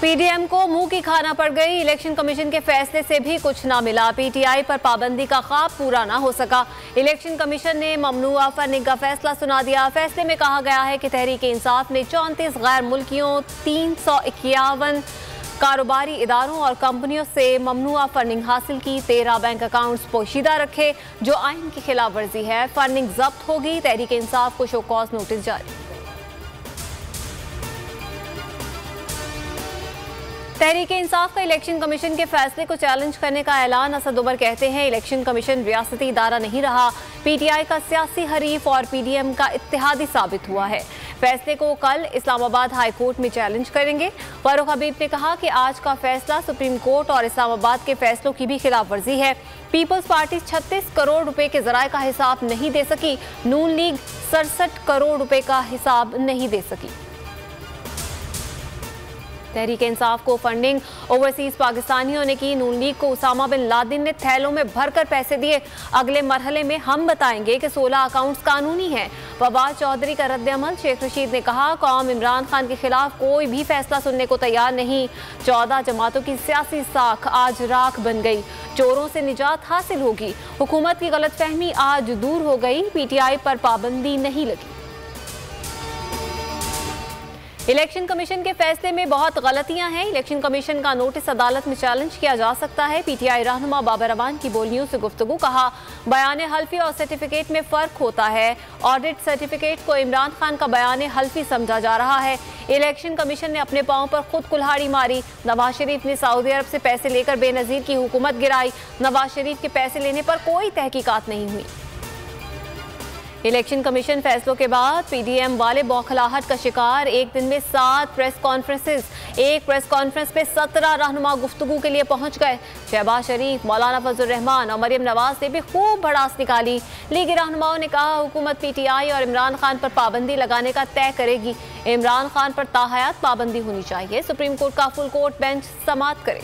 PDM को मुंह की खाना पड़ गई। इलेक्शन कमीशन के फैसले से भी कुछ ना मिला। पीटीआई पर पाबंदी का ख्वाब पूरा ना हो सका। इलेक्शन कमीशन ने ममनुआ फंडिंग का फैसला सुना दिया। फैसले में कहा गया है कि तहरीक-ए-इंसाफ ने 34 गैर मुल्कियों 351 कारोबारी इदारों और कंपनियों से ममनुआ फंडिंग हासिल की। 13 बैंक अकाउंट्स पोशीदा रखे जो आइन की खिलाफ वर्जी है। फंडिंग जब्त होगी। तहरीक-ए-इंसाफ को शो कॉज नोटिस जारी। तहरीक-ए-इंसाफ का इलेक्शन कमीशन के फैसले को चैलेंज करने का ऐलान। असद उमर कहते हैं इलेक्शन कमीशन रियासती इदारा नहीं रहा, पीटीआई का सियासी हरीफ और पीडीएम का इत्तेहादी साबित हुआ है। फैसले को कल इस्लामाबाद हाई कोर्ट में चैलेंज करेंगे। फारूक हबीब ने कहा कि आज का फैसला सुप्रीम कोर्ट और इस्लामाबाद के फैसलों की भी खिलाफ वर्जी है। पीपल्स पार्टी 36 करोड़ रुपए के जराये का हिसाब नहीं दे सकी। नून लीग 67 करोड़ रुपए का हिसाब नहीं दे सकी। तहरीक-ए-इंसाफ को फंडिंग ओवरसीज पाकिस्तानियों ने की। नून लीग को उसामा बिन लादेन ने थैलों में भरकर पैसे दिए। अगले मरहले में हम बताएंगे कि 16 अकाउंट्स कानूनी हैं। फवाद चौधरी का रद्द-ए-अमल। शेख रशीद ने कहा कौम इमरान खान के खिलाफ कोई भी फैसला सुनने को तैयार नहीं। 14 जमातों की सियासी साख आज राख बन गई। चोरों से निजात हासिल होगी। हुकूमत की गलतफहमी आज दूर हो गई। पीटीआई पर पाबंदी नहीं लगी। इलेक्शन कमीशन के फैसले में बहुत गलतियां हैं। इलेक्शन कमीशन का नोटिस अदालत में चैलेंज किया जा सकता है। पीटीआई रहनुमा बाबर अवान की बोल न्यूज से गुफ्तगू। कहा बयान हल्फी और सर्टिफिकेट में फर्क होता है। ऑडिट सर्टिफिकेट को इमरान खान का बयान हल्फी समझा जा रहा है। इलेक्शन कमीशन ने अपने पांव पर खुद कुल्हाड़ी मारी। नवाज शरीफ ने सऊदी अरब से पैसे लेकर बेनजीर की हुकूमत गिराई। नवाज शरीफ के पैसे लेने पर कोई तहकीकात नहीं हुई। इलेक्शन कमीशन फैसलों के बाद पीडीएम वाले बौखलाहट का शिकार। एक दिन में 7 प्रेस कॉन्फ्रेंसेस। एक प्रेस कॉन्फ्रेंस पे 17 रहनुमा गुफ्तगू के लिए पहुंच गए। शहबाज शरीफ, मौलाना फजल रहमान और मरियम नवाज ने भी खूब भड़ास निकाली। लीगी रहनुमाओं ने कहा हुकूमत पीटीआई और इमरान खान पर पाबंदी लगाने का तय करेगी। इमरान खान पर ताहयात पाबंदी होनी चाहिए। सुप्रीम कोर्ट का फुल कोर्ट बेंच समाअत करे।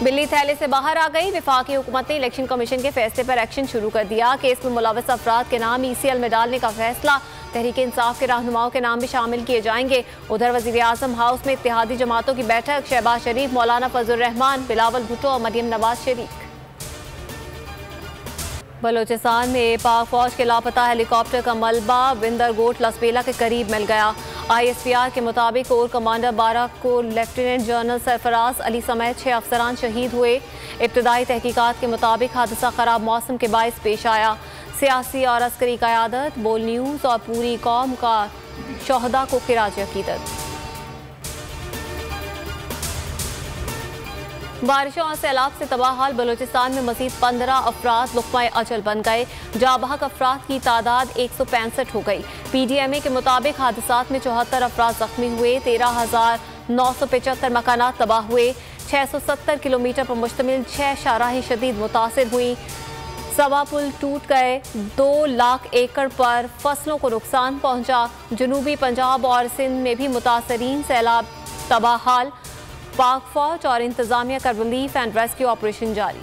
बिल्ली थैले से बाहर आ गई। वफाकी हुकूमत ने इलेक्शन कमीशन के फैसले पर एक्शन शुरू कर दिया। केस में मुलव्वस अफराद के नाम ईसीएल में डालने का फैसला। तहरीक-ए-इंसाफ के रहनुमाओं के नाम भी शामिल किए जाएंगे। उधर वज़ीर-ए-आज़म हाउस में इत्तेहादी जमातों की बैठक। शहबाज शरीफ, मौलाना फजल रहमान, बिलावल भुट्टो और मरियम नवाज शरीक। बलोचिस्तान में पाक फौज के लापता हेलीकॉप्टर का मलबा विंदरगोट लसबेला के करीब मिल गया। ISPR के मुताबिक कोर कमांडर 12 को लेफ्टिनेंट जनरल सरफराज अली समेत 6 अफसरान शहीद हुए। इब्तदाई तहकीकात के मुताबिक हादसा खराब मौसम के बायस पेश आया। सियासी और अस्करी क़यादत, बोल न्यूज़ और पूरी कौम का शोहदा को खिराज अकीदत। बारिशों और सैलाब से तबाह हाल बलोचिस्तान में मजीद 15 अफराद लुक़्मा-ए अजल बन गए। जाबहक अफराद की तादाद 165 हो गई। PDMA के मुताबिक हादसात में 74 अफराद जख्मी हुए। 13,975 मकानात तबाह हुए। 670 किलोमीटर पर मुश्तमिल 6 शाहराहें शदीद मुतासिर हुई। 1.25 पुल टूट गए। 2 लाख एकड़ पर फसलों को नुकसान पहुंचा। जनूबी पंजाब और सिंध में भी मुतासरीन सैलाब तबाह हाल। पाक फौज और इंतजामिया का रिलीफ एंड रेस्क्यू ऑपरेशन जारी।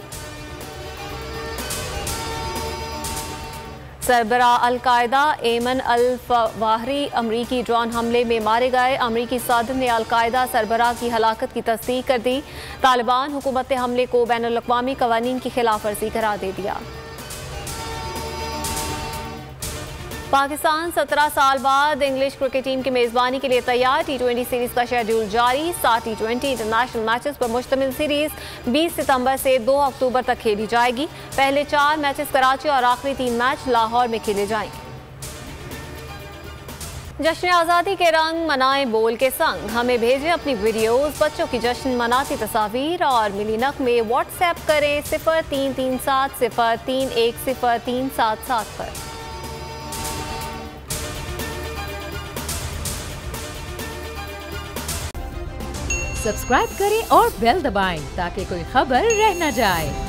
सरबरा अल-कायदा एमन अल-ज़वाहिरी अमरीकी ड्रोन हमले में मारे गए। अमरीकी सदर ने अल-कायदा सरबरा की हलाकत की तस्दीक कर दी। तालिबान हुकूमत ने हमले को बैनुल-अक़वामी कवानीन की खिलाफ वर्जी करार दे दिया। पाकिस्तान 17 साल बाद इंग्लिश क्रिकेट टीम की मेज़बानी के लिए तैयार। T20 सीरीज का शेड्यूल जारी। 7 T20 इंटरनेशनल मैचेस पर मुश्तमिल सीरीज 20 सितंबर से 2 अक्टूबर तक खेली जाएगी। पहले 4 मैचेस कराची और आखिरी 3 मैच लाहौर में खेले जाएंगे। जश्न आज़ादी के रंग मनाएं बोल के संग। हमें भेजें अपनी वीडियोस, बच्चों की जश्न मनाती तस्वीर और मिली नग़मे व्हाट्सएप करें 0337 03103777 पर। सब्सक्राइब करें और बेल दबाएं ताकि कोई खबर रह न जाए।